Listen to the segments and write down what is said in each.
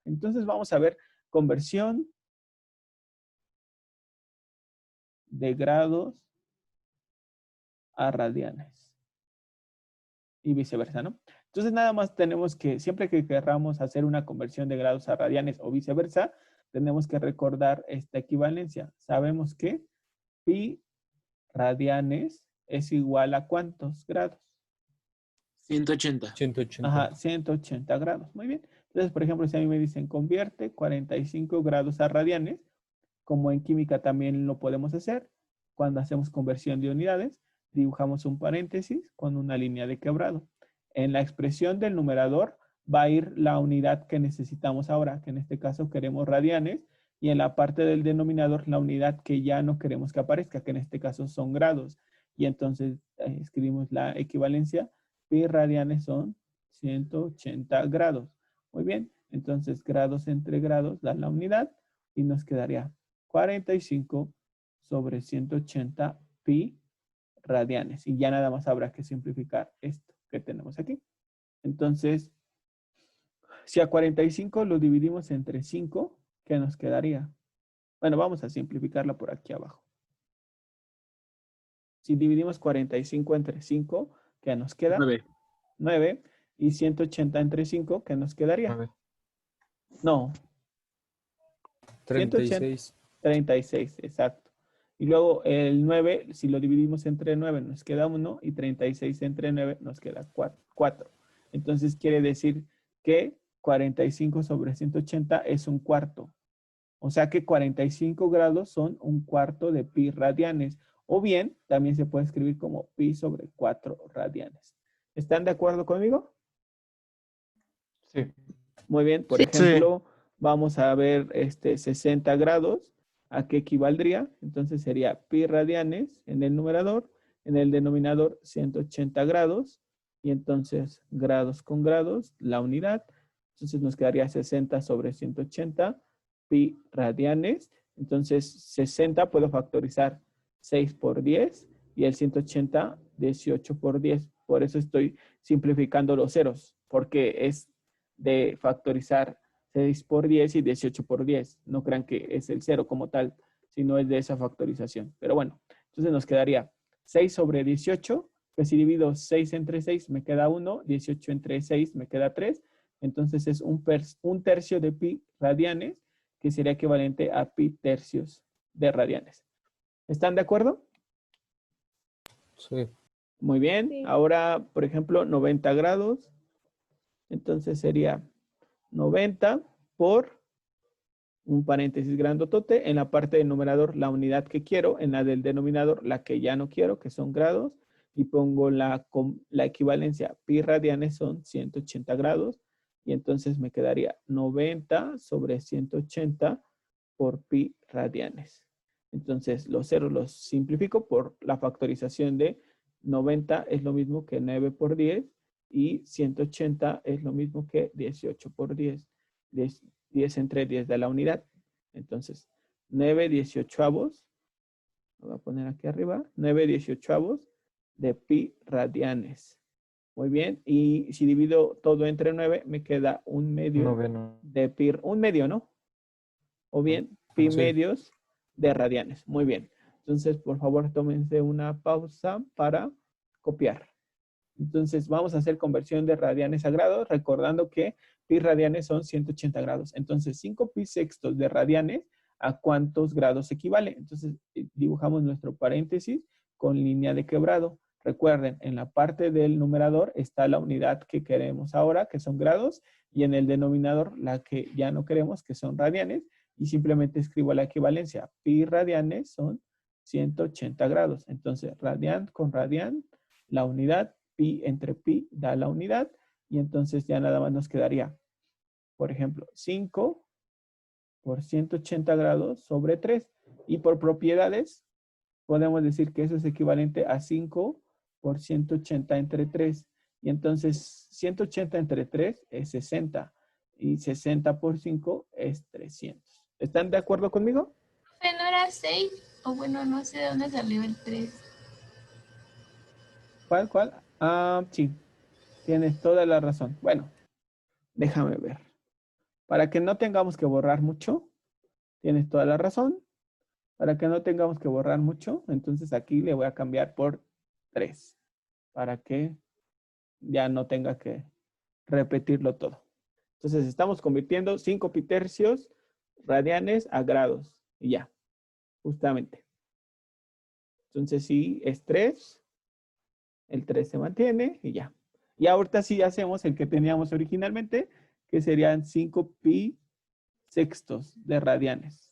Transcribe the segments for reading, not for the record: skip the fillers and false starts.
Entonces vamos a ver conversión de grados a radianes. Y viceversa, ¿no? Entonces nada más tenemos que, siempre que querramos hacer una conversión de grados a radianes o viceversa, tenemos que recordar esta equivalencia. Sabemos que pi radianes es igual a ¿cuántos grados? 180. 180. Ajá, 180 grados. Muy bien. Entonces, por ejemplo, si a mí me dicen convierte 45 grados a radianes, como en química también lo podemos hacer, cuando hacemos conversión de unidades, dibujamos un paréntesis con una línea de quebrado. En la expresión del numerador va a ir la unidad que necesitamos ahora, que en este caso queremos radianes, y en la parte del denominador la unidad que ya no queremos que aparezca, que en este caso son grados. Y entonces escribimos la equivalencia, pi radianes son 180 grados. Muy bien, entonces grados entre grados da la unidad y nos quedaría 45 sobre 180 pi radianes. Y ya nada más habrá que simplificar esto que tenemos aquí. Entonces, si a 45 lo dividimos entre 5, ¿qué nos quedaría? Bueno, vamos a simplificarla por aquí abajo. Si dividimos 45 entre 5, ¿qué nos queda? 9. 9. Y 180 entre 5, ¿qué nos quedaría? 9. No. 36. 36, exacto. Y luego el 9, si lo dividimos entre 9, nos queda 1 y 36 entre 9 nos queda 4. Entonces quiere decir que 45 sobre 180 es un cuarto. O sea que 45 grados son un cuarto de pi radianes. O bien, también se puede escribir como pi sobre 4 radianes. ¿Están de acuerdo conmigo? Sí. Muy bien, por Sí. ejemplo, vamos a ver 60 grados. ¿A qué equivaldría? Entonces sería pi radianes en el numerador, en el denominador 180 grados, y entonces grados con grados, la unidad. Entonces nos quedaría 60 sobre 180 pi radianes. Entonces 60 puedo factorizar 6 por 10 y el 180 18 por 10. Por eso estoy simplificando los ceros, porque es de factorizar 6 por 10 y 18 por 10. No crean que es el 0 como tal, sino es de esa factorización. Pero bueno, entonces nos quedaría 6 sobre 18, que si divido 6 entre 6 me queda 1, 18 entre 6 me queda 3. Entonces es un tercio de pi radianes, que sería equivalente a pi tercios de radianes. ¿Están de acuerdo? Sí. Muy bien. Sí. Ahora, por ejemplo, 90 grados. Entonces sería 90 por un paréntesis grandotote. En la parte del numerador, la unidad que quiero. En la del denominador, la que ya no quiero, que son grados. Y pongo la equivalencia. Pi radianes son 180 grados. Y entonces me quedaría 90 sobre 180 por pi radianes. Entonces los ceros los simplifico por la factorización de 90 es lo mismo que 9 por 10 y 180 es lo mismo que 18 por 10. 10 entre 10 de la unidad. Entonces 9 18avos, lo voy a poner aquí arriba, 9 18avos de pi radianes. Muy bien, y si divido todo entre 9 me queda un medio Noveno. de pi, un medio, ¿no? O bien pi Sí. medios de radianes. Muy bien. Entonces, por favor, tómense una pausa para copiar. Entonces, vamos a hacer conversión de radianes a grados, recordando que pi radianes son 180 grados. Entonces, 5 pi sextos de radianes, ¿a cuántos grados equivale? Entonces, dibujamos nuestro paréntesis con línea de quebrado. Recuerden, en la parte del numerador está la unidad que queremos ahora, que son grados, y en el denominador la que ya no queremos, que son radianes, y simplemente escribo la equivalencia. Pi radianes son 180 grados. Entonces, radian con radian, la unidad, pi entre pi da la unidad, y entonces ya nada más nos quedaría, por ejemplo, 5 por 180 grados sobre 3. Y por propiedades, podemos decir que eso es equivalente a 5 por 180 entre 3. Y entonces 180 entre 3 es 60. Y 60 por 5 es 300. ¿Están de acuerdo conmigo? Profe, ¿no era 6? O bueno, no sé de dónde salió el 3. ¿Cuál? Ah, sí. Tienes toda la razón. Bueno, déjame ver. para que no tengamos que borrar mucho, tienes toda la razón. Para que no tengamos que borrar mucho, entonces aquí le voy a cambiar por 3. Para que ya no tenga que repetirlo todo. Entonces estamos convirtiendo 5 pitercios radianes a grados. Y ya, justamente. Entonces sí, es 3. El 3 se mantiene y ya. Y ahorita sí hacemos el que teníamos originalmente, que serían 5 pi sextos de radianes.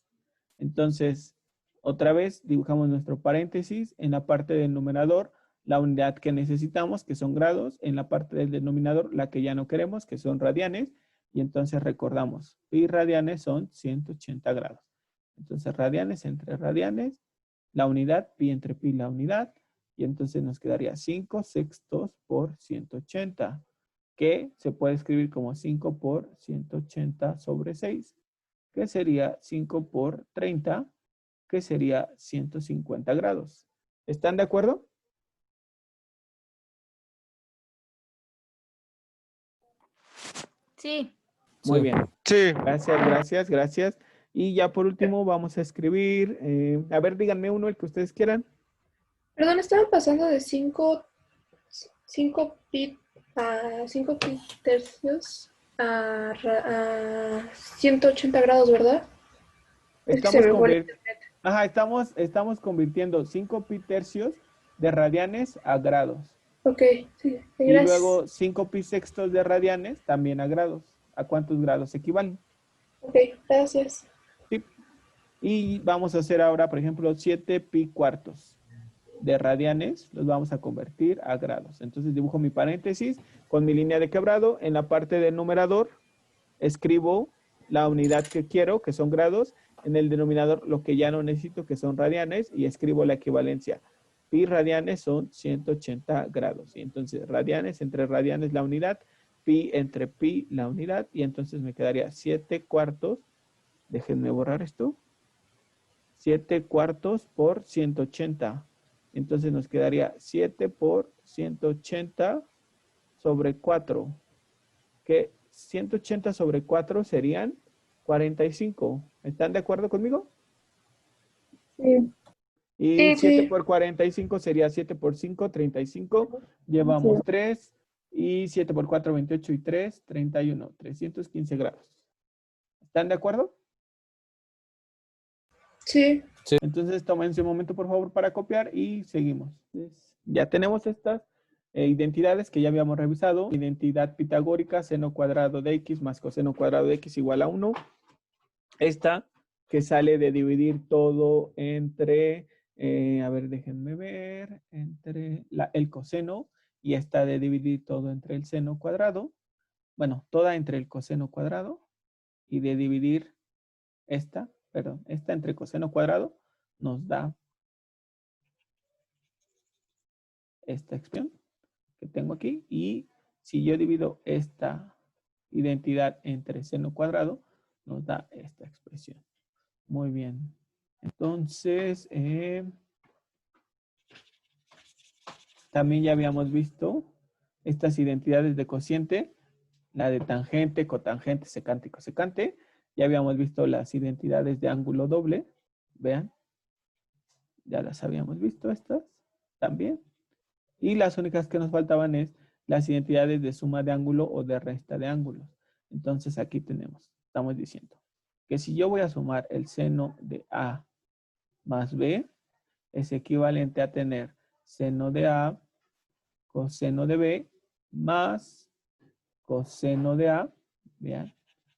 Entonces, otra vez dibujamos nuestro paréntesis en la parte del numerador, la unidad que necesitamos, que son grados, en la parte del denominador, la que ya no queremos, que son radianes, y entonces recordamos, pi radianes son 180 grados. Entonces, radianes entre radianes, la unidad, pi entre pi, la unidad, y entonces nos quedaría 5 sextos por 180, que se puede escribir como 5 por 180 sobre 6, que sería 5 por 30, que sería 150 grados. ¿Están de acuerdo? Sí. Muy Sí. bien. Sí. Gracias, gracias, gracias. Y ya por último vamos a escribir, a ver, díganme uno, el que ustedes quieran. Perdón, estaba pasando de 5 pi a 5 pi tercios a 180 grados, ¿verdad? Es que se Estamos, me fue el convir- Ajá, estamos convirtiendo 5 pi tercios de radianes a grados. Ok, sí, Y gracias. luego 5 pi sextos de radianes también a grados. ¿A cuántos grados equivalen? Ok, gracias. Sí. Y vamos a hacer ahora, por ejemplo, 7 pi cuartos de radianes, los vamos a convertir a grados. Entonces dibujo mi paréntesis con mi línea de quebrado. En la parte del numerador escribo la unidad que quiero, que son grados. En el denominador lo que ya no necesito, que son radianes, y escribo la equivalencia. Pi radianes son 180 grados. Y entonces radianes entre radianes la unidad, pi entre pi la unidad, y entonces me quedaría 7 cuartos. Déjenme borrar esto. 7 cuartos por 180. Entonces nos quedaría 7 por 180 sobre 4. Que 180 sobre 4 serían 45. ¿Están de acuerdo conmigo? Sí, Y 7 sí. por 45 sería 7 por 5, 35. Llevamos 3. Y 7 por 4, 28 y 3, 31. 315 grados. ¿Están de acuerdo? Sí. Entonces, tómense un momento, por favor, para copiar y seguimos. Ya tenemos estas identidades que ya habíamos revisado. Identidad pitagórica, seno cuadrado de x más coseno cuadrado de x igual a 1. Esta que sale de dividir todo entre, a ver, déjenme ver, entre el coseno, y esta de dividir todo entre el seno cuadrado. Bueno, toda entre el coseno cuadrado, y de dividir esta entre coseno cuadrado, nos da esta expresión que tengo aquí. Y si yo divido esta identidad entre seno cuadrado, nos da esta expresión. Muy bien. Entonces, también ya habíamos visto estas identidades de cociente, la de tangente, cotangente, secante y cosecante. Ya habíamos visto las identidades de ángulo doble. Vean, ya las habíamos visto estas también. Y las únicas que nos faltaban es las identidades de suma de ángulo o de resta de ángulos. Entonces aquí estamos diciendo que si yo voy a sumar el seno de A más B, es equivalente a tener seno de A coseno de B más coseno de A. Vean,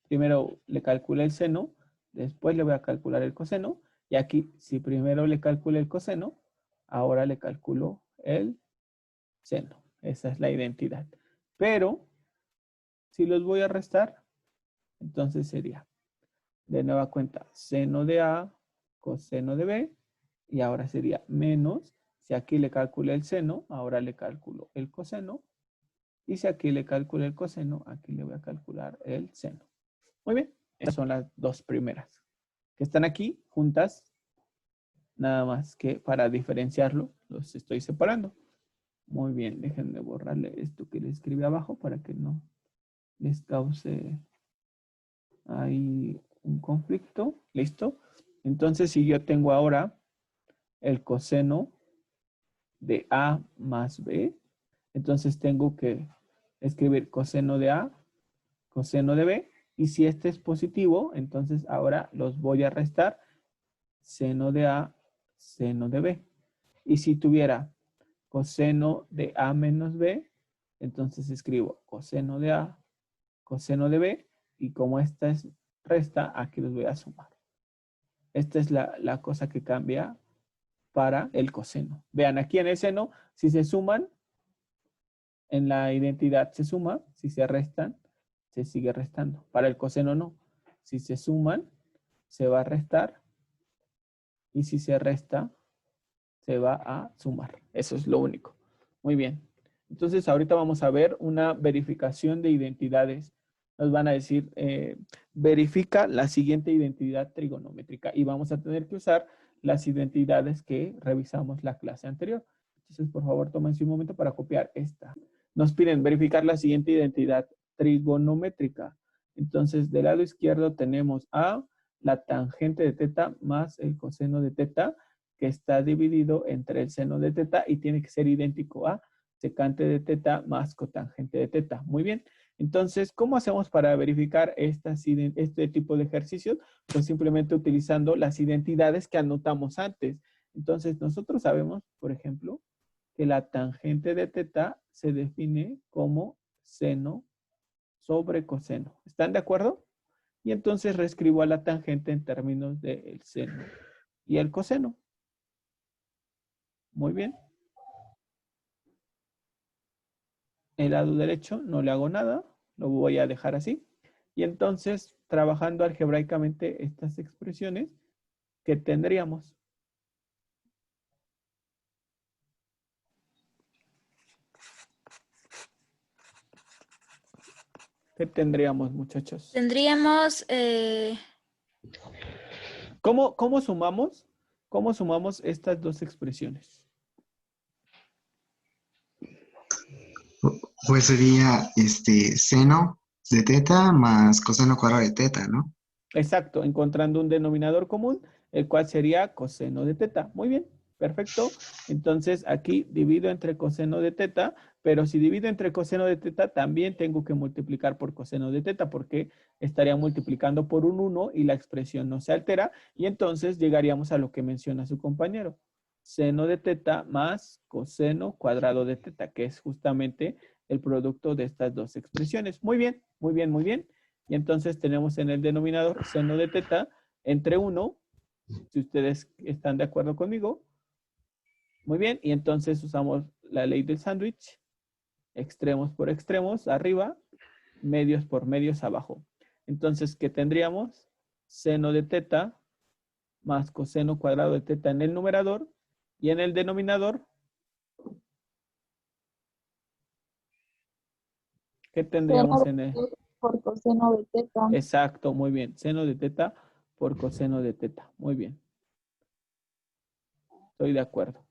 primero le calculé el seno, después le voy a calcular el coseno, y aquí si primero le calculé el coseno, ahora le calculo el seno. Esa es la identidad. Pero si los voy a restar, entonces sería de nueva cuenta seno de A coseno de B, y ahora sería menos, si aquí le calculé el seno, ahora le calculo el coseno, y si aquí le calculo el coseno, aquí le voy a calcular el seno. Muy bien, estas son las dos primeras que están aquí juntas, nada más que para diferenciarlo, los estoy separando. Muy bien, déjenme borrarle esto que le escribí abajo para que no les cause hay un conflicto. ¿Listo? Entonces, si yo tengo ahora el coseno de A más B, entonces tengo que escribir coseno de A, coseno de B, y si este es positivo, entonces ahora los voy a restar, seno de A, seno de B. Y si tuviera coseno de A menos B, entonces escribo coseno de A, coseno de B, y como esta es resta, aquí los voy a sumar. Esta es la cosa que cambia para el coseno. Vean, aquí en el seno, si se suman, en la identidad se suma, si se restan, se sigue restando. Para el coseno no. Si se suman, se va a restar, y si se resta, se va a sumar. Eso es lo único. Muy bien. Entonces, ahorita vamos a ver una verificación de identidades. Nos van a decir, verifica la siguiente identidad trigonométrica. Y vamos a tener que usar las identidades que revisamos la clase anterior. Entonces, por favor, tómense un momento para copiar esta. Nos piden verificar la siguiente identidad trigonométrica. Entonces, del lado izquierdo tenemos a la tangente de teta más el coseno de teta, que está dividido entre el seno de teta y tiene que ser idéntico a secante de teta más cotangente de teta. Muy bien. Entonces, ¿cómo hacemos para verificar este tipo de ejercicios? Pues simplemente utilizando las identidades que anotamos antes. Entonces, nosotros sabemos, por ejemplo, que la tangente de teta se define como seno sobre coseno. ¿Están de acuerdo? Y entonces reescribo a la tangente en términos del seno y el coseno. Muy bien. El lado derecho no le hago nada, lo voy a dejar así. Y entonces, trabajando algebraicamente estas expresiones, ¿qué tendríamos? ¿Qué tendríamos, muchachos? Tendríamos, ¿Cómo sumamos? ¿Cómo sumamos estas dos expresiones? Pues sería seno de teta más coseno cuadrado de teta, ¿no? Exacto, encontrando un denominador común, el cual sería coseno de teta. Muy bien, perfecto. Entonces aquí divido entre coseno de teta, pero si divido entre coseno de teta, también tengo que multiplicar por coseno de teta, porque estaría multiplicando por un 1 y la expresión no se altera, y entonces llegaríamos a lo que menciona su compañero. Seno de teta más coseno cuadrado de teta, que es justamente el producto de estas dos expresiones. Muy bien, muy bien, muy bien. Y entonces tenemos en el denominador seno de teta entre 1, si ustedes están de acuerdo conmigo. Muy bien, y entonces usamos la ley del sándwich, extremos por extremos arriba, medios por medios abajo. Entonces, ¿qué tendríamos? Seno de teta más coseno cuadrado de teta en el numerador, y en el denominador, ¿qué tendríamos en el? Por coseno de teta. Exacto, muy bien. Seno de teta por coseno de teta. Muy bien. Estoy de acuerdo.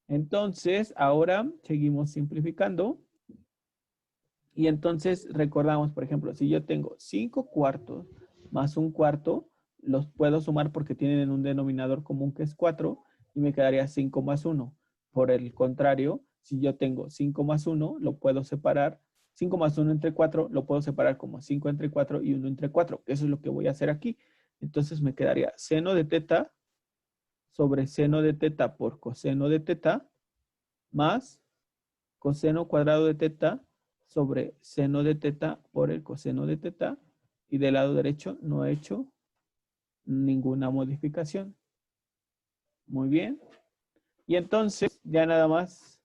Entonces, ahora seguimos simplificando. Y entonces recordamos, por ejemplo, si yo tengo 5 cuartos más un cuarto, los puedo sumar porque tienen un denominador común que es 4 y me quedaría 5 más 1. Por el contrario, si yo tengo 5 más 1, lo puedo separar. 5 más 1 entre 4 lo puedo separar como 5 entre 4 y 1 entre 4. Eso es lo que voy a hacer aquí. Entonces me quedaría seno de teta sobre seno de teta por coseno de teta más coseno cuadrado de teta sobre seno de teta por el coseno de teta, y del lado derecho no he hecho ninguna modificación. Muy bien. Y entonces ya nada más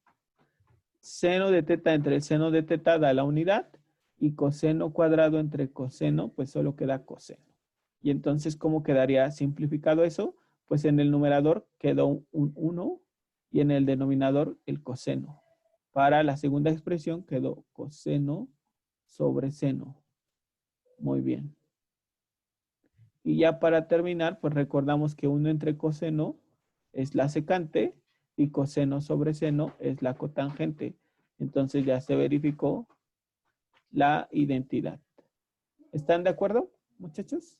seno de teta entre el seno de teta da la unidad, y coseno cuadrado entre coseno pues solo queda coseno. Y entonces, ¿cómo quedaría simplificado eso? Pues en el numerador quedó un 1 y en el denominador el coseno. Para la segunda expresión quedó coseno sobre seno. Muy bien. Y ya para terminar, pues recordamos que 1 entre coseno es la secante y coseno sobre seno es la cotangente. Entonces ya se verificó la identidad. ¿Están de acuerdo? muchachos?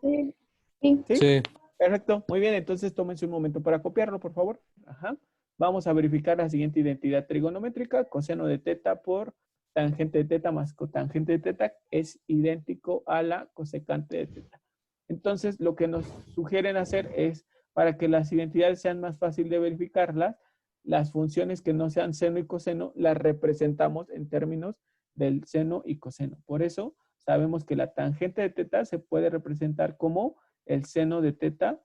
Sí. ¿Sí? Sí. Perfecto, muy bien, entonces tómense un momento para copiarlo, por favor. Ajá. Vamos a verificar la siguiente identidad trigonométrica. Coseno de teta por tangente de teta más cotangente de teta es idéntico a la cosecante de teta. Entonces, lo que nos sugieren hacer es, para que las identidades sean más fácil de verificarlas, las funciones que no sean seno y coseno las representamos en términos del seno y coseno. Por eso, sabemos que la tangente de teta se puede representar como el seno de teta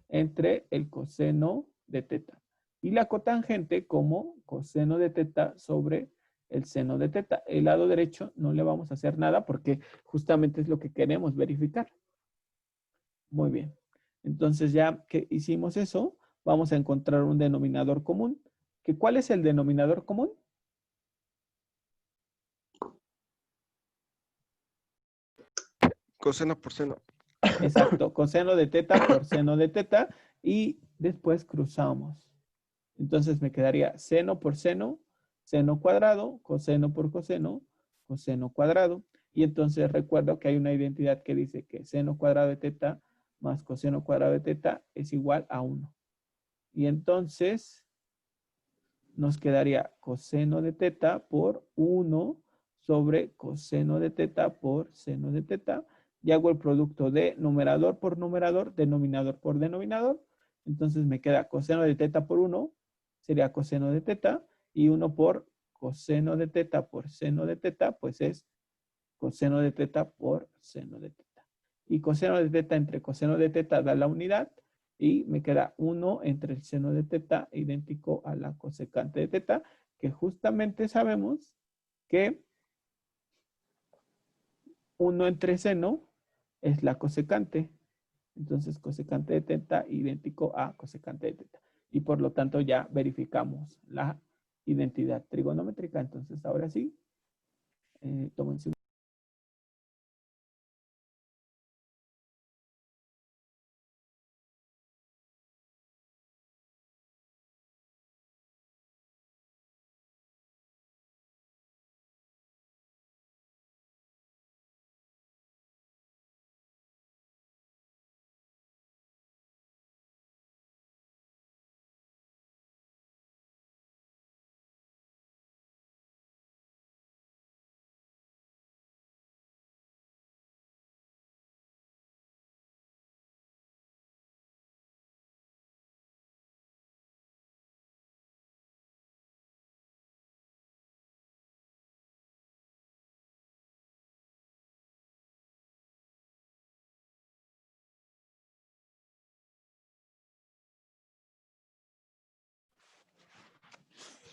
entre el coseno de teta. Y la cotangente como coseno de teta sobre el seno de teta. El lado derecho no le vamos a hacer nada porque justamente es lo que queremos verificar. Muy bien. Entonces ya que hicimos eso, vamos a encontrar un denominador común. ¿Cuál es el denominador común? Coseno por seno. Exacto, coseno de teta por seno de teta y después cruzamos. Entonces me quedaría seno por seno, seno cuadrado, coseno por coseno, coseno cuadrado. Y entonces recuerdo que hay una identidad que dice que seno cuadrado de teta más coseno cuadrado de teta es igual a 1. Y entonces nos quedaría coseno de teta por 1 sobre coseno de teta por seno de teta. Y hago el producto de numerador por numerador, denominador por denominador. Entonces me queda coseno de teta por 1, sería coseno de teta. Y 1 por coseno de teta por seno de teta, pues es coseno de teta por seno de teta. Y coseno de teta entre coseno de teta da la unidad. Y me queda 1 entre el seno de teta idéntico a la cosecante de teta, que justamente sabemos que 1 entre seno es la cosecante. Entonces, cosecante de teta idéntico a cosecante de teta. Y por lo tanto ya verificamos la identidad trigonométrica. Entonces, ahora sí, tómense un...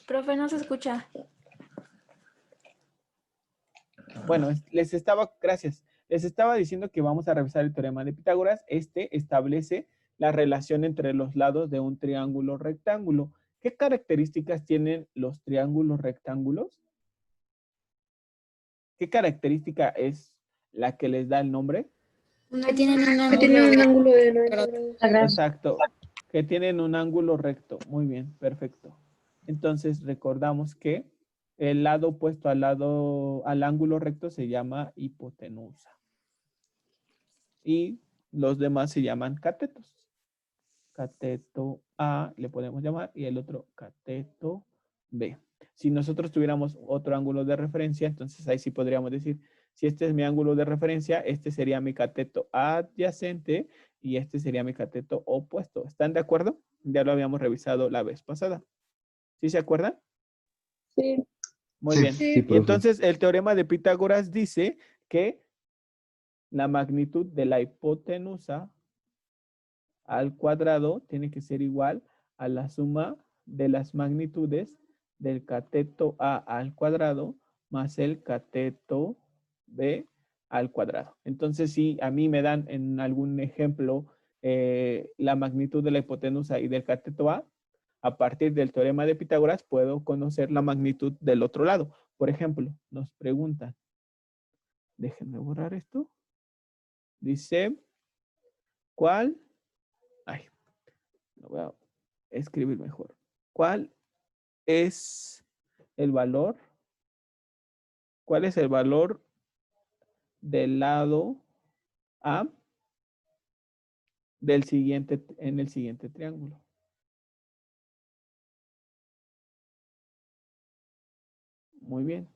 Profe, no se escucha. Bueno, gracias. Les estaba diciendo que vamos a revisar el teorema de Pitágoras. Este establece la relación entre los lados de un triángulo rectángulo. ¿Qué características tienen los triángulos rectángulos? ¿Qué característica es la que les da el nombre? Que tienen un Que tiene un ángulo de 90 grados. Exacto, que tienen un ángulo recto. Muy bien, perfecto. Entonces recordamos que el lado opuesto al ángulo recto se llama hipotenusa. Y los demás se llaman catetos. Cateto A le podemos llamar y el otro cateto B. Si nosotros tuviéramos otro ángulo de referencia, entonces ahí sí podríamos decir, si este es mi ángulo de referencia, este sería mi cateto adyacente y este sería mi cateto opuesto. ¿Están de acuerdo? Ya lo habíamos revisado la vez pasada. ¿Sí se acuerdan? Sí. Muy Sí. bien. Sí. Y entonces el teorema de Pitágoras dice que la magnitud de la hipotenusa al cuadrado tiene que ser igual a la suma de las magnitudes del cateto A al cuadrado más el cateto B al cuadrado. Entonces, si a mí me dan en algún ejemplo la magnitud de la hipotenusa y del cateto a partir del teorema de Pitágoras puedo conocer la magnitud del otro lado. Por ejemplo, nos preguntan, déjenme borrar esto. Dice, ¿cuál? Ay, lo voy a escribir mejor. ¿Cuál es el valor? ¿Cuál es el valor del lado A en el siguiente triángulo. Muy bien.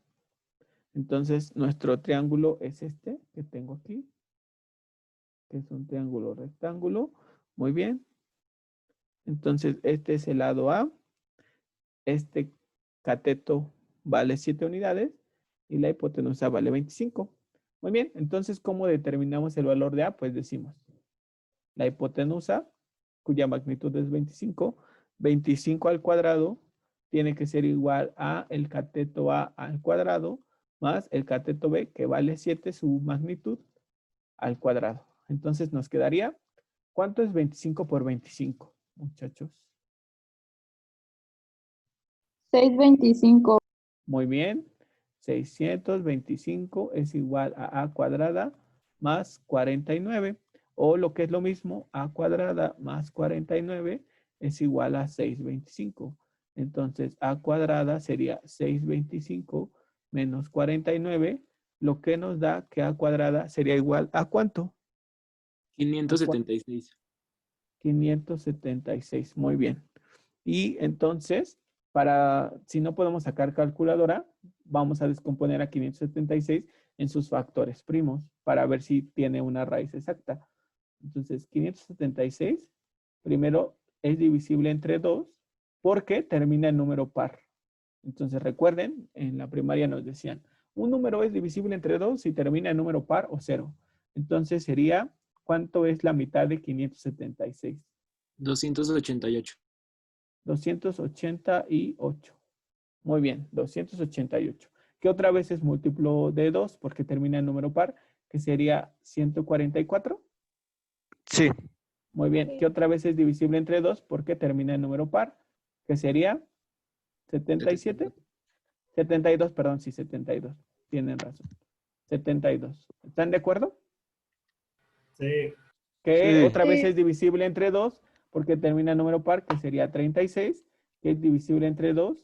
Entonces, nuestro triángulo es este que tengo aquí, que es un triángulo rectángulo. Muy bien. Entonces, este es el lado A. Este cateto vale 7 unidades y la hipotenusa vale 25. Muy bien. Entonces, ¿cómo determinamos el valor de A? Pues decimos, la hipotenusa, cuya magnitud es 25, 25 al cuadrado tiene que ser igual a el cateto A al cuadrado más el cateto B, que vale 7, su magnitud, al cuadrado. Entonces nos quedaría, ¿cuánto es 25 por 25, muchachos? 625. Muy bien. 625 es igual a cuadrada más 49. O lo que es lo mismo, a cuadrada más 49 es igual a 625. Entonces, a cuadrada sería 625 menos 49, lo que nos da que a cuadrada sería igual a ¿cuánto? 576. 576. Muy bien. Y entonces, si no podemos sacar calculadora, vamos a descomponer a 576 en sus factores primos para ver si tiene una raíz exacta. Entonces, 576, primero es divisible entre 2 porque termina en número par. Entonces, recuerden, en la primaria nos decían, un número es divisible entre 2 si termina en número par o 0. Entonces, sería, ¿cuánto es la mitad de 576? 288. 288. Muy bien, 288. ¿Qué otra vez es múltiplo de 2? Porque termina en número par, que sería 144. Sí. Muy bien. ¿Qué otra vez es divisible entre 2? Porque termina en número par, que sería 77. 72, perdón, sí, 72. Tienen razón. 72. ¿Están de acuerdo? Sí. Que Sí. otra vez Sí. es divisible entre 2 porque termina en número par, que sería 36, que es divisible entre 2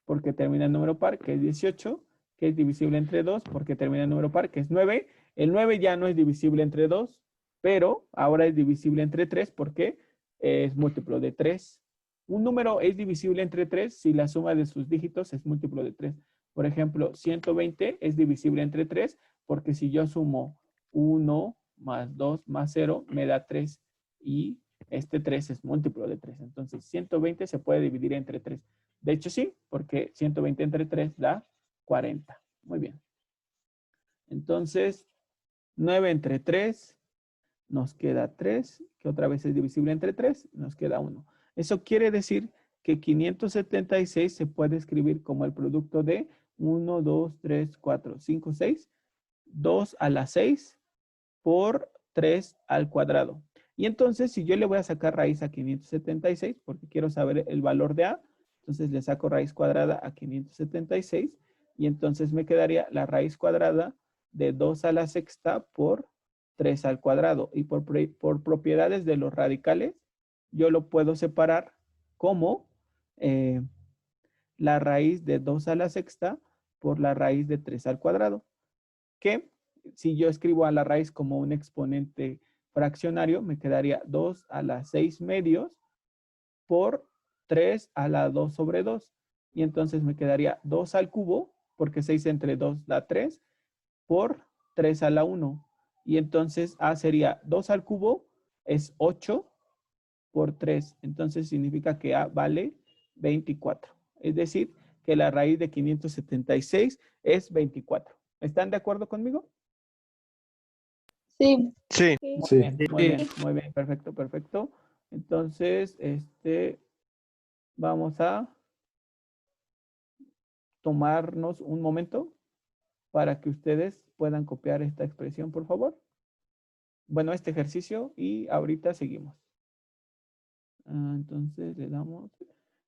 porque termina en número par, que es 18, que es divisible entre 2 porque termina en número par, que es 9. El 9 ya no es divisible entre 2, pero ahora es divisible entre 3 porque es múltiplo de 3. Un número es divisible entre 3 si la suma de sus dígitos es múltiplo de 3. Por ejemplo, 120 es divisible entre 3 porque si yo sumo 1 más 2 más 0 me da 3 y este 3 es múltiplo de 3. Entonces, 120 se puede dividir entre 3. De hecho, sí, porque 120 entre 3 da 40. Muy bien. Entonces, 9 entre 3 nos queda 3, que otra vez es divisible entre 3, nos queda 1. Eso quiere decir que 576 se puede escribir como el producto de 1, 2, 3, 4, 5, 6, 2 a la 6 por 3 al cuadrado. Y entonces, si yo le voy a sacar raíz a 576, porque quiero saber el valor de A, entonces le saco raíz cuadrada a 576 y entonces me quedaría la raíz cuadrada de 2 a la sexta por 3 al cuadrado. Y por propiedades de los radicales, yo lo puedo separar como la raíz de 2 a la sexta por la raíz de 3 al cuadrado. Que si yo escribo a la raíz como un exponente fraccionario, me quedaría 2 a la 6 medios por 3 a la 2 sobre 2. Y entonces me quedaría 2 al cubo, porque 6 entre 2 da 3, por 3 a la 1. Y entonces A sería 2 al cubo, es 8 por 3. Entonces significa que A vale 24. Es decir, que la raíz de 576 es 24. ¿Están de acuerdo conmigo? Sí. Sí. Sí. Muy bien, perfecto, perfecto. Entonces, vamos a tomarnos un momento para que ustedes puedan copiar esta expresión, por favor. Bueno, este ejercicio y ahorita seguimos. Entonces le damos.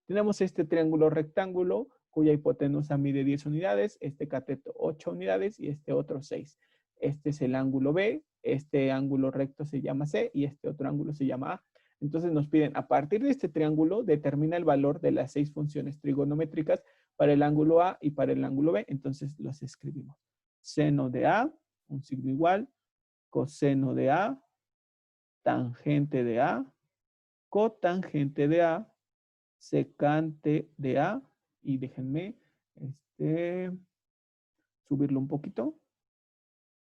Tenemos este triángulo rectángulo cuya hipotenusa mide 10 unidades, este cateto 8 unidades y este otro 6. Este es el ángulo B, este ángulo recto se llama C y este otro ángulo se llama A. Entonces nos piden, a partir de este triángulo, determina el valor de las 6 funciones trigonométricas para el ángulo A y para el ángulo B. Entonces los escribimos. Seno de A un signo igual, coseno de A, tangente de A, cotangente de A, secante de A, y déjenme subirlo un poquito.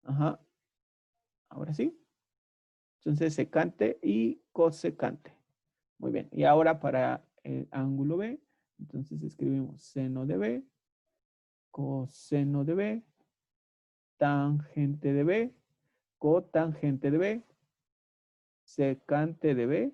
Ajá. Ahora sí. Entonces, secante y cosecante. Muy bien. Y ahora para el ángulo B, entonces escribimos seno de B, coseno de B, tangente de B, cotangente de B, secante de B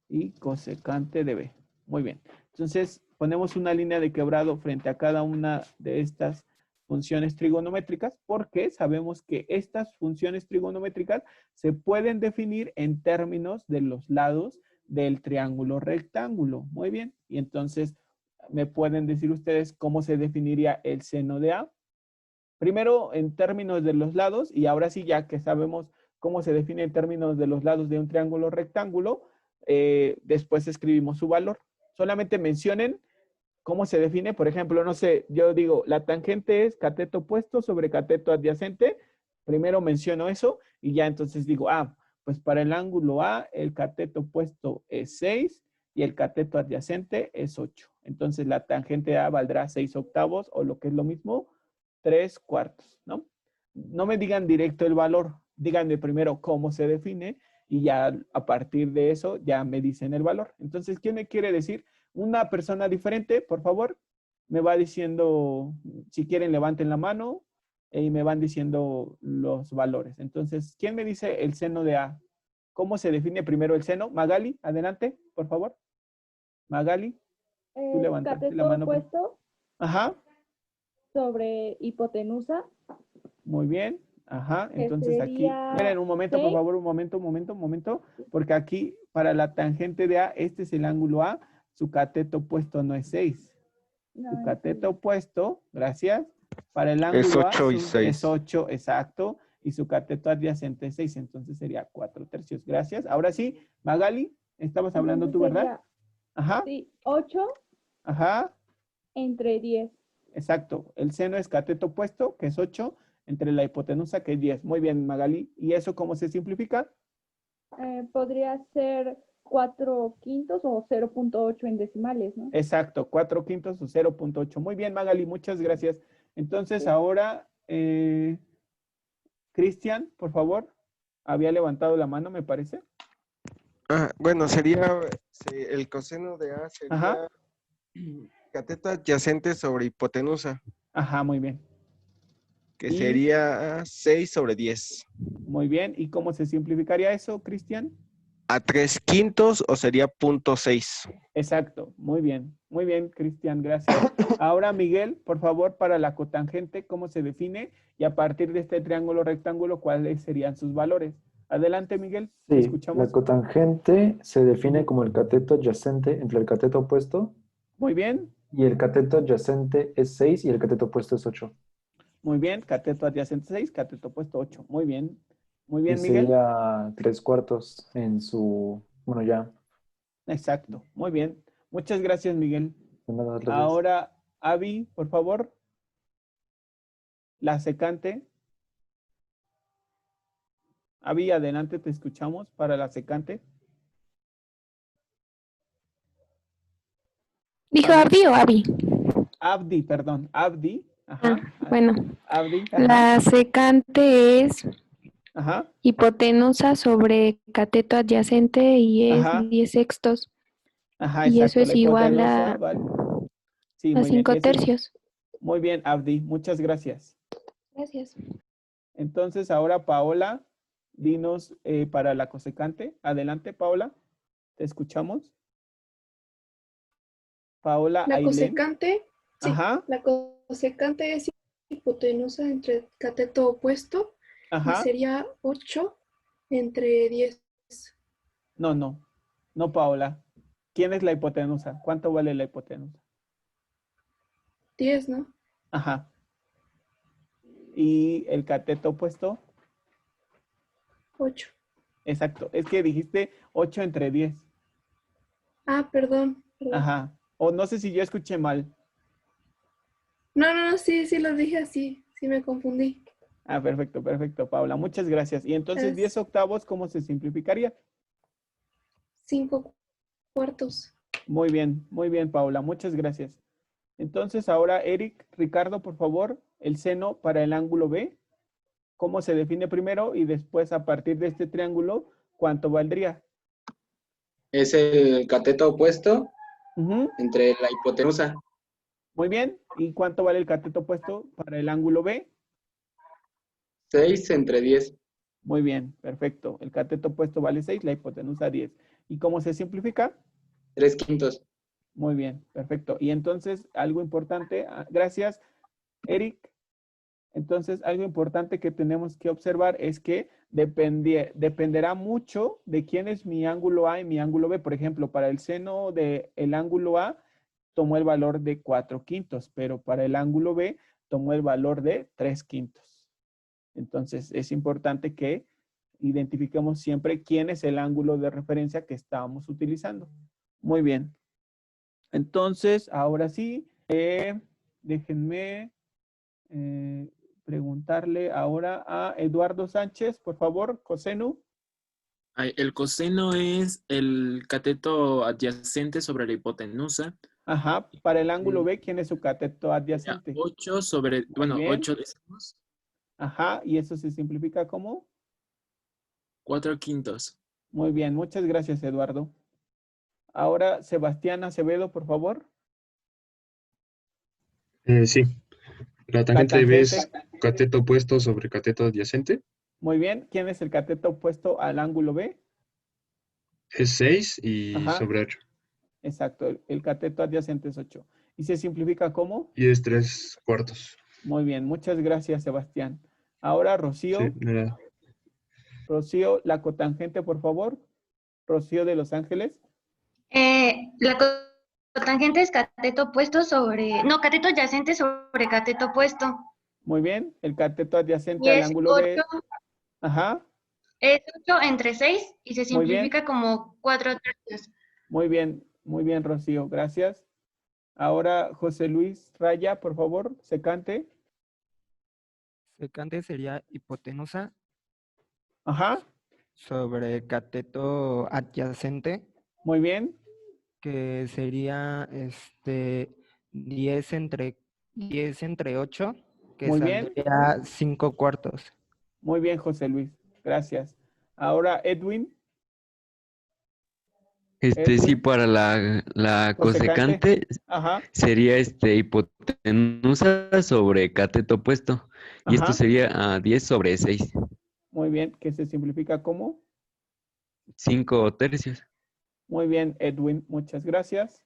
y cosecante de B. Muy bien. Entonces, ponemos una línea de quebrado frente a cada una de estas funciones trigonométricas porque sabemos que estas funciones trigonométricas se pueden definir en términos de los lados del triángulo rectángulo. Muy bien. Y entonces, ¿me pueden decir ustedes cómo se definiría el seno de A? Primero, en términos de los lados, y ahora sí, ya que sabemos cómo se define en términos de los lados de un triángulo rectángulo, después escribimos su valor. Solamente mencionen cómo se define. Por ejemplo, no sé, yo digo, la tangente es cateto opuesto sobre cateto adyacente. Primero menciono eso y ya entonces digo, pues para el ángulo A, el cateto opuesto es 6 y el cateto adyacente es 8. Entonces la tangente A valdrá 6 octavos o lo que es lo mismo, 3 cuartos, ¿no? No me digan directo el valor, díganme primero cómo se define y ya a partir de eso ya me dicen el valor. Entonces, ¿quién me quiere decir? Una persona diferente, por favor, me va diciendo, si quieren levanten la mano y me van diciendo los valores. Entonces, ¿quién me dice el seno de A? ¿Cómo se define primero el seno? Magali, adelante, por favor. Magali, tú levantaste la Cateto mano. opuesto Ajá, sobre hipotenusa. muy bien. Ajá, Que entonces aquí, sería miren un momento, por 6. favor, un momento, porque aquí para la tangente de A, este es el ángulo A, su cateto opuesto no es 6. No, Su es cateto 6. opuesto, gracias, para el Es ángulo A 8 y es 6. 8, exacto, y su cateto adyacente es 6, entonces sería 4/3. Gracias. Ahora sí, Magali, estabas hablando tú, ¿verdad? Sería, Ajá, sí, 8 ajá, entre 10. exacto. El seno es cateto opuesto, que es 8, entre la hipotenusa, que es 10. Muy bien, Magali. ¿Y eso cómo se simplifica? Podría ser 4/5 o 0.8 en decimales, ¿no? Exacto, 4/5 o 0.8. Muy bien, Magali, muchas gracias. Entonces ahora, Cristian, por favor, había levantado la mano, me parece. Bueno, sería el coseno de A Ajá, sería cateto adyacente sobre hipotenusa, ajá, muy bien. que Y, sería 6 sobre 10. muy bien, ¿y cómo se simplificaría eso, Cristian? A 3/5 o sería 0.6. Exacto, muy bien, Cristian, gracias. Ahora, Miguel, por favor, para la cotangente, ¿cómo se define? Y a partir de este triángulo rectángulo, ¿cuáles serían sus valores? Adelante, Miguel, te Sí, escuchamos. la cotangente se define Ujú. como el cateto adyacente entre el cateto opuesto Muy bien, y el cateto adyacente es 6 y el cateto opuesto es 8. muy bien, cateto adyacente 6, cateto opuesto 8. Muy bien, Y Miguel. sería 3/4 en su... Bueno, ya. Exacto, muy bien. Muchas gracias, Miguel. De nada, gracias. Ahora, Avi, por favor, la secante. Avi, adelante, te escuchamos para la secante. ¿Dijo Avi. Abdi o Abi? Abdi, perdón, Abdi. Ajá. Bueno, Abdi, ajá. la secante es Ajá, hipotenusa sobre cateto adyacente y es ajá, 10 sextos. ajá, Y eso exacto. La es igual hipotenusa, vale. Sí, a muy bien. 5 tercios. Muy bien, Abdi. Muchas gracias. Gracias. Entonces, ahora, Paola, dinos para la cosecante. Adelante, Paola. Te escuchamos. Paola La Ailén. cosecante, sí, Ajá, la cosecante es hipotenusa entre cateto opuesto y ajá. sería 8 entre 10. No, Paola. ¿Quién es la hipotenusa? ¿Cuánto vale la hipotenusa? 10, ¿no? Ajá. ¿Y el cateto opuesto? 8. Exacto. Es que dijiste 8 entre 10. Perdón. Ajá. O no sé si yo escuché mal. No, sí lo dije así, sí me confundí. Ah, perfecto, perfecto, Paula. Muchas gracias. Y entonces Es 10 octavos, ¿cómo se simplificaría? 5 cuartos. Muy bien, Paula. Muchas gracias. Entonces ahora, Eric, Ricardo, por favor, el seno para el ángulo B, ¿cómo se define primero? Y después, a partir de este triángulo, ¿cuánto valdría? Es el cateto opuesto Ujú. entre la hipotenusa. Muy bien. ¿Y cuánto vale el cateto opuesto para el ángulo B? 6 entre 10. Muy bien, perfecto. El cateto opuesto vale 6, la hipotenusa 10. ¿Y cómo se simplifica? 3/5. Muy bien, perfecto. Y entonces, algo importante, gracias, Eric. Entonces, algo importante que tenemos que observar es que dependerá mucho de quién es mi ángulo A y mi ángulo B. Por ejemplo, para el seno del ángulo A, tomó el valor de 4/5, pero para el ángulo B, tomó el valor de 3/5. Entonces, es importante que identifiquemos siempre quién es el ángulo de referencia que estamos utilizando. Muy bien. Entonces, ahora sí, déjenme preguntarle ahora a Eduardo Sánchez, por favor, coseno. El coseno es el cateto adyacente sobre la hipotenusa. Ajá, para el ángulo Mm, B, ¿quién es su cateto Ya, adyacente? 8 sobre, Muy bueno, bien. 8 décimos, Ajá, y eso se simplifica como. 4/5. Muy bien, muchas gracias, Eduardo. Ahora, Sebastián Acevedo, por favor. Sí, la La tangente de B tangente. es cateto opuesto sobre cateto adyacente. Muy bien, ¿quién es el cateto opuesto al ángulo B? Es 6 y Ajá, sobre 8. exacto, el cateto adyacente es 8. ¿Y se simplifica como? Y es 3/4. Muy bien, muchas gracias, Sebastián. Ahora, Sí, Rocío. nada. Rocío, la cotangente, por favor. Rocío de Los Ángeles. La cotangente es cateto opuesto sobre, no, cateto adyacente sobre cateto opuesto. Muy bien, el cateto adyacente Y al es ángulo 8, B. Ajá, es 8 entre 6 y se muy bien, simplifica como 4/3. muy bien, Rocío, gracias. Ahora, José Luis Raya, por favor, secante. Secante sería hipotenusa Ajá, sobre cateto adyacente, muy bien, que sería 10 entre 8, que muy bien, saldría 5 cuartos. muy bien, José Luis, gracias. Ahora, Edwin, Sí, Edwin, para la cosecante. cosecante Ajá, sería hipotenusa sobre cateto opuesto. Y esto ajá, sería 10 sobre 6, muy bien, que se simplifica como. 5/3. Muy bien, Edwin, muchas gracias.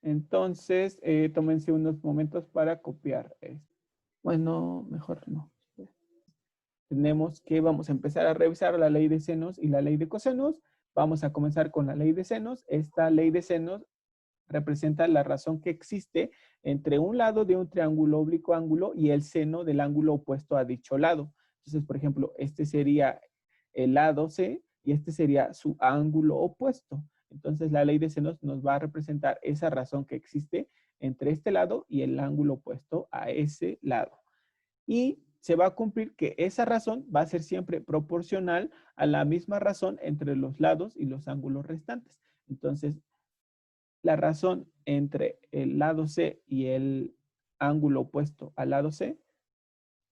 Entonces, tómense unos momentos para copiar esto. Bueno, mejor no. Tenemos que, vamos a empezar a revisar la ley de senos y la ley de cosenos. Vamos a comenzar con la ley de senos. Esta ley de senos representa la razón que existe entre un lado de un triángulo oblicuo ángulo y el seno del ángulo opuesto a dicho lado. Entonces, por ejemplo, este sería el lado C y este sería su ángulo opuesto. Entonces, la ley de senos nos va a representar esa razón que existe entre este lado y el ángulo opuesto a ese lado. Y se va a cumplir que esa razón va a ser siempre proporcional a la misma razón entre los lados y los ángulos restantes. Entonces, la razón entre el lado C y el ángulo opuesto al lado C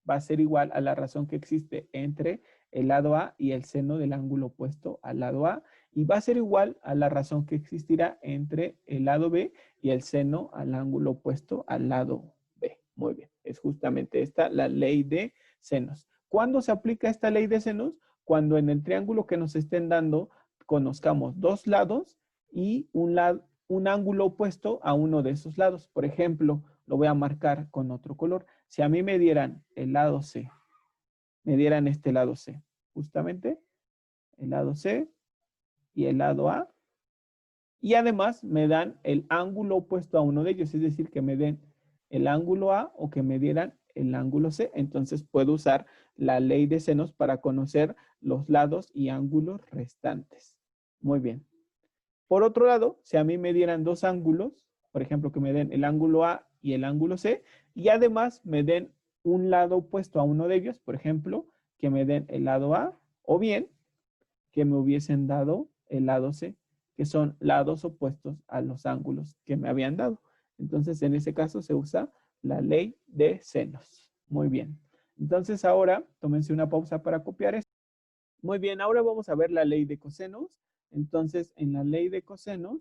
va a ser igual a la razón que existe entre el lado A y el seno del ángulo opuesto al lado A, y va a ser igual a la razón que existirá entre el lado B y el seno al ángulo opuesto al lado B. Muy bien, es justamente esta la ley de senos. ¿Cuándo se aplica esta ley de senos? Cuando en el triángulo que nos estén dando conozcamos dos lados y un ángulo opuesto a uno de esos lados. Por ejemplo, lo voy a marcar con otro color. Si a mí me dieran el lado C, me dieran este lado C, justamente el lado C y el lado A, y además me dan el ángulo opuesto a uno de ellos, es decir, que me den el ángulo A o que me dieran el ángulo C, entonces puedo usar la ley de senos para conocer los lados y ángulos restantes. Muy bien. Por otro lado, si a mí me dieran dos ángulos, por ejemplo, que me den el ángulo A y el ángulo C, y además me den un lado opuesto a uno de ellos, por ejemplo, que me den el lado A, o bien que me hubiesen dado el lado C, que son lados opuestos a los ángulos que me habían dado. Entonces, en ese caso se usa la ley de senos. Muy bien. Entonces, ahora, tómense una pausa para copiar esto. Muy bien, ahora vamos a ver la ley de cosenos. Entonces, en la ley de cosenos,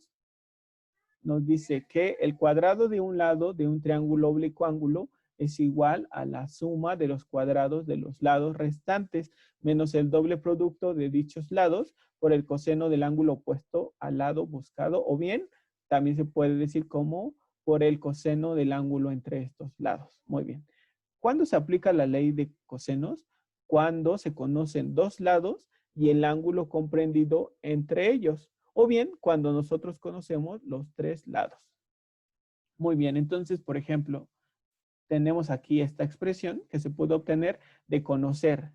nos dice que el cuadrado de un lado de un triángulo oblicuo ángulo es igual a la suma de los cuadrados de los lados restantes menos el doble producto de dichos lados por el coseno del ángulo opuesto al lado buscado, o bien también se puede decir como por el coseno del ángulo entre estos lados. Muy bien. ¿Cuándo se aplica la ley de cosenos? Cuando se conocen dos lados y el ángulo comprendido entre ellos, o bien cuando nosotros conocemos los tres lados. Muy bien, entonces, por ejemplo, tenemos aquí esta expresión que se puede obtener de conocer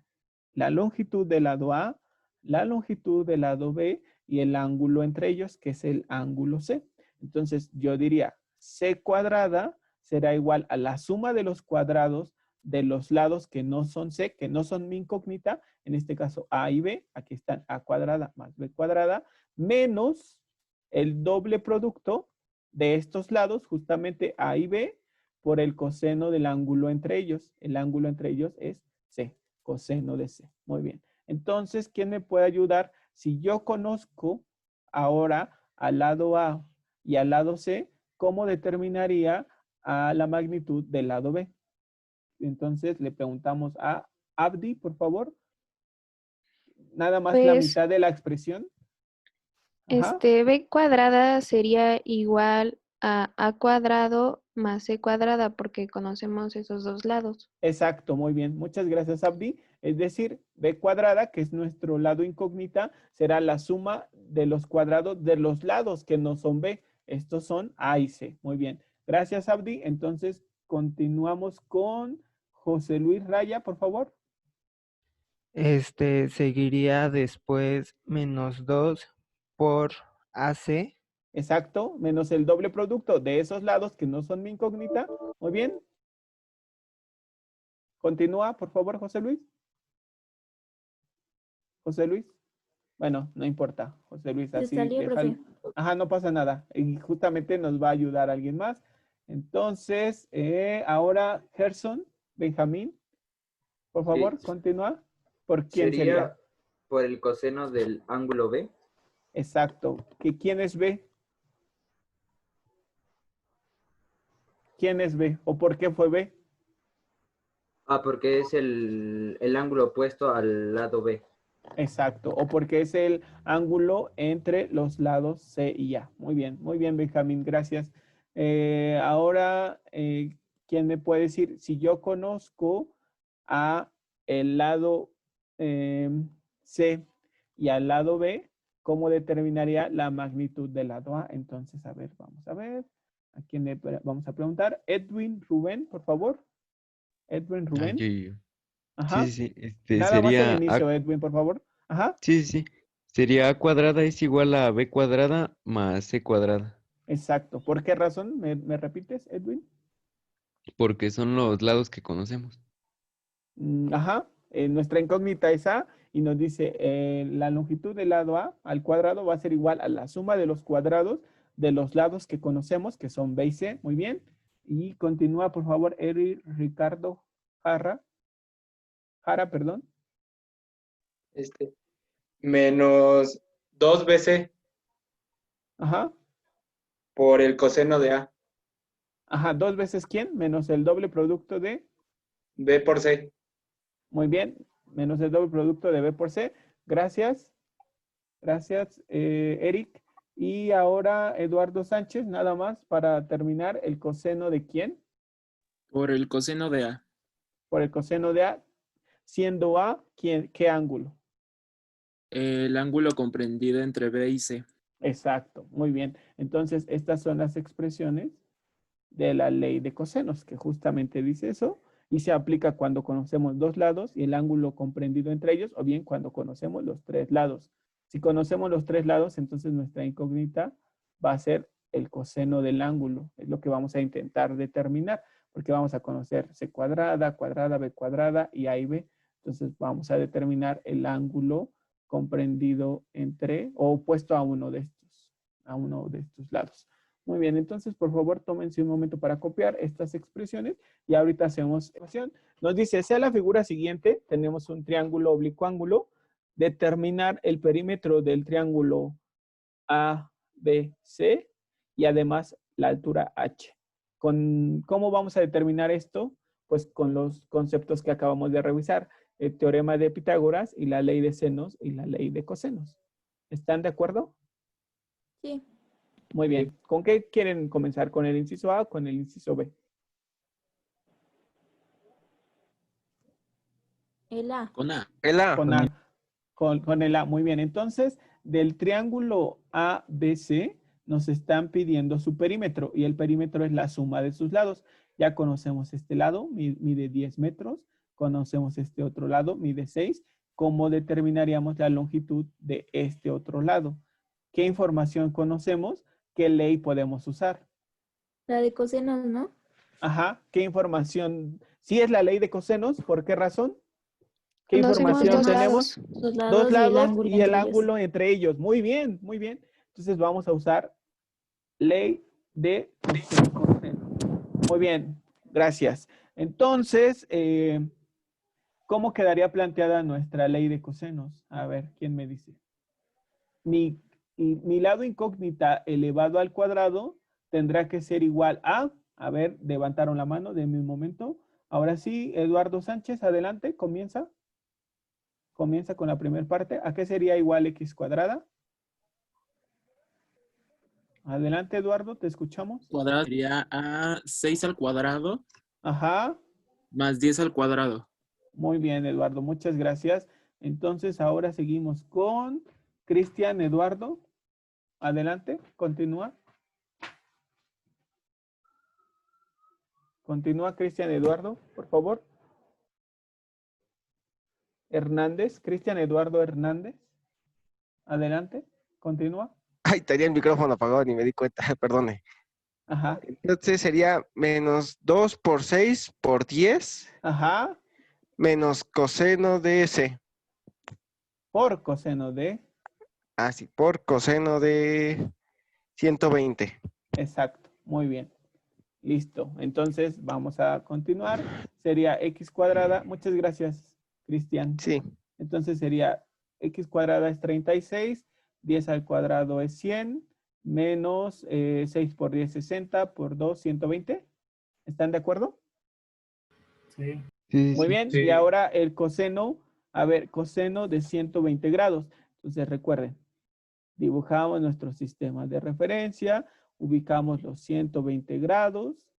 la longitud del lado A, la longitud del lado B y el ángulo entre ellos, que es el ángulo C. Entonces, yo diría C cuadrada será igual a la suma de los cuadrados de los lados que no son C, que no son mi incógnita, en este caso A y B, aquí están A cuadrada más B cuadrada, menos el doble producto de estos lados, justamente A y B, por el coseno del ángulo entre ellos. El ángulo entre ellos es C, coseno de C. Muy bien. Entonces, ¿quién me puede ayudar? Si yo conozco ahora al lado A y al lado C, ¿cómo determinaría a la magnitud del lado B? Entonces, le preguntamos a Abdi, por favor. Nada más la Pues, mitad de la expresión. Ajá. B cuadrada sería igual a cuadrado más C cuadrada porque conocemos esos dos lados. Exacto, muy bien. Muchas gracias, Abdi. Es decir, B cuadrada, que es nuestro lado incógnita, será la suma de los cuadrados de los lados que no son B. Estos son A y C. Muy bien. Gracias, Abdi. Entonces, continuamos con José Luis Raya, por favor. Seguiría después menos 2 por AC. Exacto, menos el doble producto de esos lados que no son mi incógnita. Muy bien. Continúa, por favor, José Luis. José Luis. Bueno, no importa, José Luis, así déjalo. Ajá, no pasa nada. Y justamente nos va a ayudar alguien más. Entonces, ahora Gerson, Benjamín, por favor, continúa. ¿Por quién sería? Por el coseno del ángulo B. Exacto. ¿Quién es B? ¿Quién es B? ¿O por qué fue B? Porque es el ángulo opuesto al lado B. Exacto. O porque es el ángulo entre los lados C y A. Muy bien, Benjamín, gracias. Ahora, ¿quién me puede decir? Si yo conozco a el lado C y al lado B, ¿cómo determinaría la magnitud del lado A? Entonces, a ver, vamos a ver. ¿A quién le vamos a preguntar? Edwin Rubén, por favor. Edwin Rubén. Ajá. Sí. Nada más sería el inicio, Edwin, por favor. Ajá. Sí. Sería A cuadrada es igual a B cuadrada más C cuadrada. Exacto. ¿Por qué razón? ¿Me repites, Edwin? Porque son los lados que conocemos. Ajá. Nuestra incógnita es A y nos dice la longitud del lado A al cuadrado va a ser igual a la suma de los cuadrados de los lados que conocemos, que son B y C. Muy bien. Y continúa, por favor, Eric Ricardo Jara, perdón. Menos 2BC. Ajá. Por el coseno de A. Ajá, 2 veces ¿quién? Menos el doble producto de B por C. Muy bien, menos el doble producto de B por C. Gracias. Gracias, Eric. Y ahora Eduardo Sánchez, nada más para terminar, ¿el coseno de quién? Por el coseno de A. Por el coseno de A, siendo A, ¿qué ángulo? El ángulo comprendido entre B y C. Exacto, muy bien. Entonces, estas son las expresiones de la ley de cosenos, que justamente dice eso, y se aplica cuando conocemos dos lados y el ángulo comprendido entre ellos, o bien cuando conocemos los tres lados. Si conocemos los tres lados, entonces nuestra incógnita va a ser el coseno del ángulo. Es lo que vamos a intentar determinar. porque vamos a conocer C cuadrada, cuadrada, B cuadrada y A y B. Entonces vamos a determinar el ángulo comprendido entre o opuesto a uno de estos lados. Muy bien, entonces por favor tómense un momento para copiar estas expresiones y ahorita hacemos ecuación. Nos dice, sea la figura siguiente, tenemos un triángulo oblicuo ángulo, determinar el perímetro del triángulo ABC y además la altura H. ¿Cómo vamos a determinar esto? Pues con los conceptos que acabamos de revisar, el teorema de Pitágoras y la ley de senos y la ley de cosenos. ¿Están de acuerdo? Sí. Muy bien. ¿Con qué quieren comenzar? ¿Con el inciso A o con el inciso B? El A. Con A. El A. Con A. Con el A. Muy bien. Entonces, del triángulo ABC nos están pidiendo su perímetro y el perímetro es la suma de sus lados. Ya conocemos este lado, mide 10 metros. Conocemos este otro lado, mide 6. ¿Cómo determinaríamos la longitud de este otro lado? ¿Qué información conocemos? ¿Qué ley podemos usar? La de cosenos, ¿no? Ajá. ¿Qué información? Sí es la ley de cosenos. ¿Por qué razón? ¿Qué Conocemos información dos tenemos? lados. Dos lados y el entre ángulo entre ellos. Muy bien, muy bien. Entonces vamos a usar ley de coseno. Muy bien, gracias. Entonces, ¿cómo quedaría planteada nuestra ley de cosenos? A ver, ¿quién me dice? Mi lado incógnita elevado al cuadrado tendrá que ser igual a ver, levantaron la mano, denme un momento. Ahora sí, Eduardo Sánchez, adelante, comienza. Comienza con la primera parte. ¿A qué sería igual x cuadrada? Adelante, Eduardo, te escuchamos. Cuadrado sería a 6 al cuadrado. Ajá. Más 10 al cuadrado. Muy bien, Eduardo, muchas gracias. Entonces, ahora seguimos con Cristian Eduardo. Adelante, continúa. Continúa, Cristian Eduardo, por favor. Hernández, Cristian Eduardo Hernández. Adelante, continúa. Ay, tenía el micrófono apagado, ni me di cuenta, perdone. Ajá. Entonces sería menos 2 por 6 por 10. Ajá. Menos coseno de S. Por coseno de. Ah, sí, por coseno de 120. Exacto, muy bien. Listo, entonces vamos a continuar. Sería x cuadrada. Muchas gracias, Cristian. Sí. Entonces sería x cuadrada es 36, 10 al cuadrado es 100, menos 6 por 10, 60, por 2, 120. ¿Están de acuerdo? Sí. Muy bien, Sí. y ahora el coseno, a ver, coseno de 120 grados. Entonces recuerden, dibujamos nuestro sistema de referencia, ubicamos los 120 grados,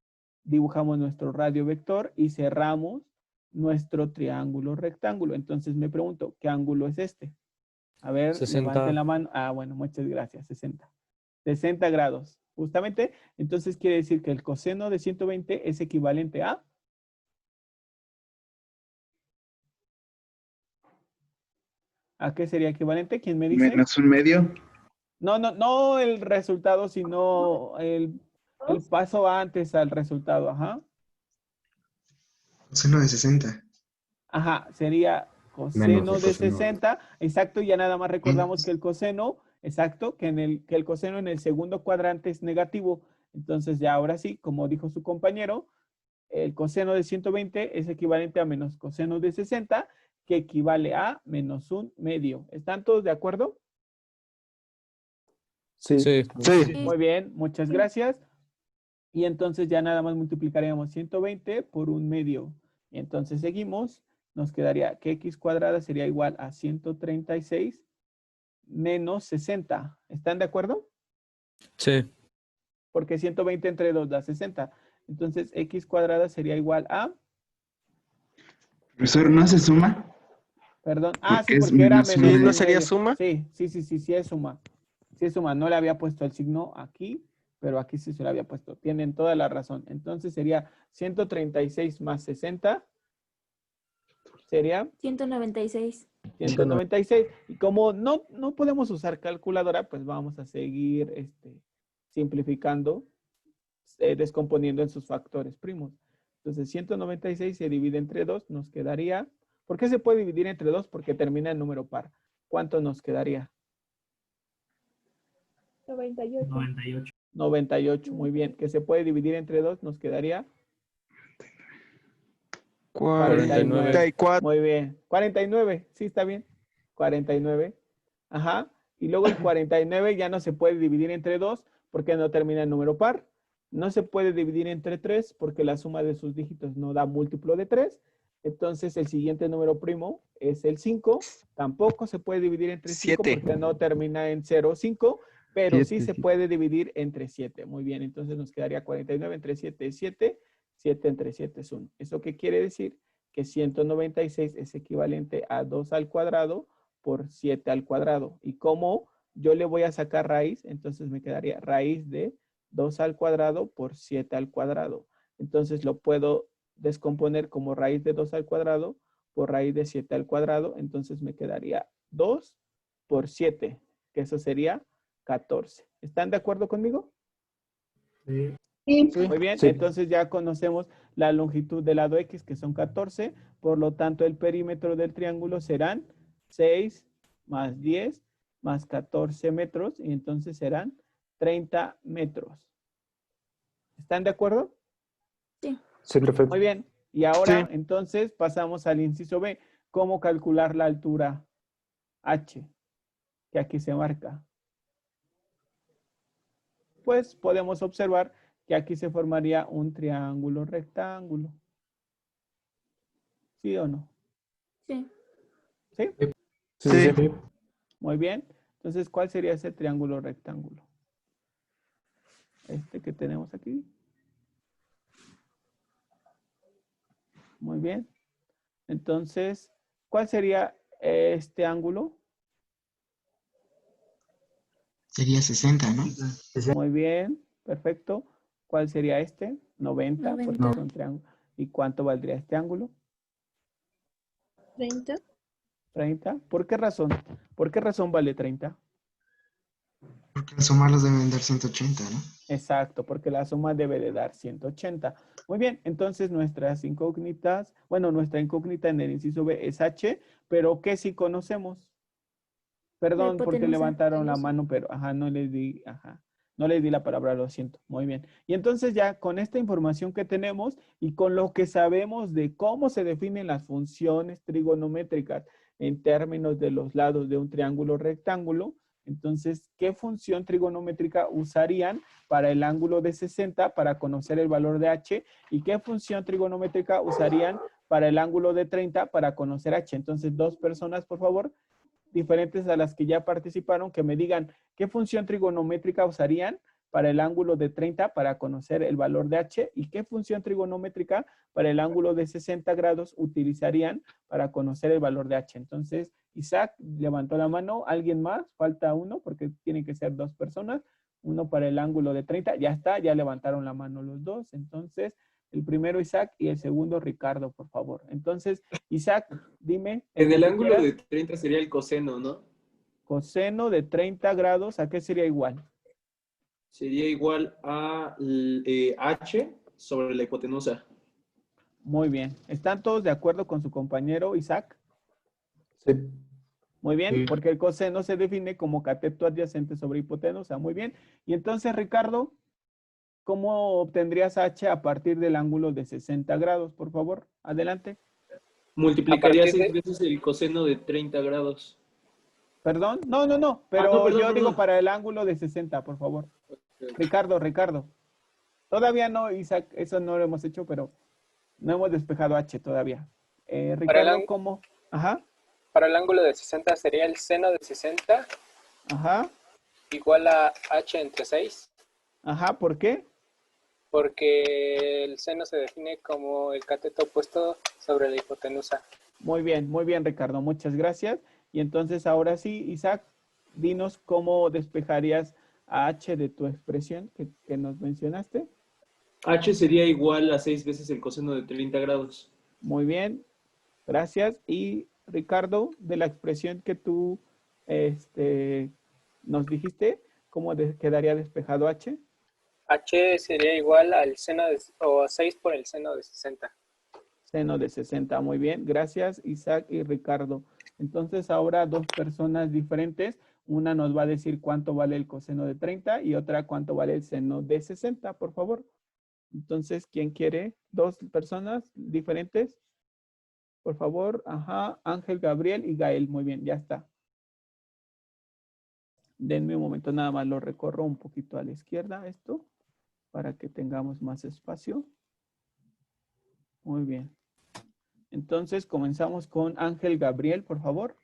dibujamos nuestro radio vector y cerramos nuestro triángulo rectángulo. Entonces me pregunto, ¿qué ángulo es este? A ver, 60. levanten la mano. Ah, bueno, muchas gracias, 60. 60 grados, justamente. Entonces quiere decir que el coseno de 120 es equivalente a... ¿A qué sería equivalente? ¿Quién me dice? Menos un medio. No el resultado, sino el paso antes al resultado. Ajá. Coseno de 60. Ajá, sería coseno Menos de el coseno. 60. Exacto, ya nada más recordamos que el coseno, exacto, que el coseno en el segundo cuadrante es negativo. Entonces ya ahora sí, como dijo su compañero, el coseno de 120 es equivalente a menos coseno de 60, que equivale a menos un medio. ¿Están todos de acuerdo? Sí. Sí. Muy bien, muchas gracias. Y entonces ya nada más multiplicaríamos 120 por un medio. Y entonces seguimos. Nos quedaría que x cuadrada sería igual a 136 menos 60. ¿Están de acuerdo? Sí. Porque 120 entre 2 da 60. Entonces x cuadrada sería igual a... Profesor, ¿no se suma? Perdón. Ah, sí, Porque es porque era menos menos un un ¿No sería medio. suma? Sí, es suma. Sí es suma. No le había puesto el signo aquí, pero aquí sí se lo había puesto. Tienen toda la razón. Entonces sería 136 más 60. Sería 196. 196. Y como no podemos usar calculadora, pues vamos a seguir simplificando, descomponiendo en sus factores primos. Entonces 196 se divide entre 2, nos quedaría... ¿Por qué se puede dividir entre 2? Porque termina en número par. ¿Cuánto nos quedaría? 98. 98. 98, muy bien. Que se puede dividir entre 2, nos quedaría 44. Muy bien. 49, sí, está bien. 49. Ajá. Y luego el 49 ya no se puede dividir entre 2 porque no termina en número par. No se puede dividir entre 3 porque la suma de sus dígitos no da múltiplo de 3. Entonces el siguiente número primo es el 5. Tampoco se puede dividir entre 5 7. porque no termina en 0, 5. Pero sí 7, se puede dividir entre 7. Muy bien, entonces nos quedaría 49 entre 7 es 7. 7 entre 7 es 1. ¿Eso qué quiere decir? Que 196 es equivalente a 2 al cuadrado por 7 al cuadrado. Y como yo le voy a sacar raíz, entonces me quedaría raíz de 2 al cuadrado por 7 al cuadrado. Entonces lo puedo descomponer como raíz de 2 al cuadrado por raíz de 7 al cuadrado. Entonces me quedaría 2 por 7, que eso sería 14. ¿Están de acuerdo conmigo? Sí. Muy bien, Sí. entonces ya conocemos la longitud del lado X, que son 14. Por lo tanto, el perímetro del triángulo serán 6 más 10 más 14 metros. Y entonces serán 30 metros. ¿Están de acuerdo? Sí. Sí, perfecto. Muy bien. Y ahora, Sí. entonces, pasamos al inciso B. ¿Cómo calcular la altura H? Que aquí se marca. Pues podemos observar que aquí se formaría un triángulo rectángulo. ¿Sí o no? Sí. ¿Sí? Sí. Muy bien. Entonces, ¿cuál sería ese triángulo rectángulo? Este que tenemos aquí. Muy bien. Entonces, ¿cuál sería este ángulo? Sería 60, ¿no? Muy bien. Perfecto. ¿Cuál sería este? 90, porque 90. es un triángulo. ¿Y cuánto valdría este ángulo? 30. 30. ¿Por qué razón? ¿Por qué razón vale 30? Porque al sumarlos deben dar 180, ¿no? Exacto, porque la suma debe de dar 180. Muy bien, entonces nuestras incógnitas, bueno, nuestra incógnita en el inciso B es H, pero ¿qué sí conocemos? Perdón, porque hipotenusa. levantaron la mano, pero no les di la palabra, lo siento. Muy bien. Y entonces ya con esta información que tenemos y con lo que sabemos de cómo se definen las funciones trigonométricas en términos de los lados de un triángulo rectángulo, entonces, ¿qué función trigonométrica usarían para el ángulo de 60 para conocer el valor de H? ¿Y qué función trigonométrica usarían para el ángulo de 30 para conocer H? Entonces, dos personas, por favor, diferentes a las que ya participaron, que me digan qué función trigonométrica usarían para el ángulo de 30 para conocer el valor de H y qué función trigonométrica para el ángulo de 60 grados utilizarían para conocer el valor de H. Entonces, Isaac levantó la mano. ¿Alguien más? Falta uno porque tienen que ser dos personas. Uno para el ángulo de 30. Ya está, ya levantaron la mano los dos. Entonces, el primero Isaac y el segundo Ricardo, por favor. Entonces, Isaac, dime. En que el tú ángulo quieras. de 30 sería el coseno, ¿no? Coseno de 30 grados, ¿a qué sería igual? Sería igual a H sobre la hipotenusa. Muy bien. ¿Están todos de acuerdo con su compañero Isaac? Sí. Muy bien, Sí. porque el coseno se define como cateto adyacente sobre hipotenusa. Muy bien. Y entonces, Ricardo, ¿cómo obtendrías H a partir del ángulo de 60 grados? Por favor, adelante. Multiplicaría A partir 6 de- veces el coseno de 30 grados. ¿Perdón? No, pero no, perdón, yo digo perdón. para el ángulo de 60, por favor. Ricardo. Todavía no, Isaac, eso no lo hemos hecho, pero no hemos despejado H todavía. Ricardo, ¿cómo? Ajá, Para el ángulo de 60 sería el seno de 60 ajá, igual a h entre 6, ajá, ¿por qué? porque el seno se define como el cateto opuesto sobre la hipotenusa. Muy bien, Ricardo, muchas gracias. Y entonces ahora sí, Isaac, dinos cómo despejarías a H de tu expresión que nos mencionaste. H sería igual a 6 veces el coseno de 30 grados. Muy bien, gracias. Y Ricardo, de la expresión que tú nos dijiste, ¿cómo quedaría despejado H? H sería igual al seno o 6 por el seno de 60. Seno de 60, muy bien. Gracias, Isaac y Ricardo. Entonces, ahora dos personas diferentes. Una nos va a decir cuánto vale el coseno de 30 y otra cuánto vale el seno de 60, por favor. Entonces, ¿quién quiere? Dos personas diferentes. Por favor, ajá, Ángel, Gabriel y Gael. Muy bien, ya está. Denme un momento, nada más lo recorro un poquito a la izquierda esto, para que tengamos más espacio. Muy bien. Entonces, comenzamos con Ángel Gabriel, por favor.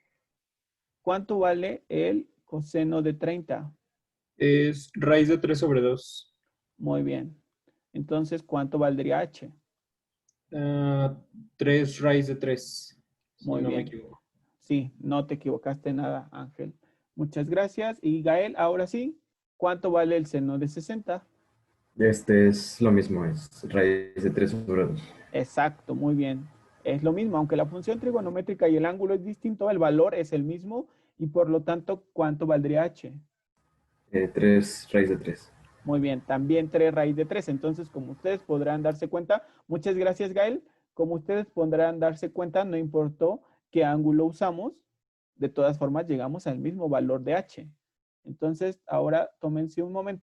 ¿Cuánto vale el coseno de 30? Es raíz de 3 sobre 2. Muy bien. Entonces, ¿cuánto valdría H? 3 raíz de 3. Muy no bien. me equivoco. Sí, no te equivocaste nada, Ángel. Muchas gracias. Y Gael, ahora sí, ¿cuánto vale el seno de 60? Este es lo mismo, es raíz de 3 sobre 2. Exacto, muy bien. Es lo mismo, aunque la función trigonométrica y el ángulo es distinto, el valor es el mismo y por lo tanto, ¿cuánto valdría H? 3 raíz de 3. Muy bien, también 3 raíz de 3. Entonces, como ustedes podrán darse cuenta, muchas gracias, Gael. Como ustedes podrán darse cuenta, no importó qué ángulo usamos, de todas formas llegamos al mismo valor de H. Entonces, ahora tómense un momento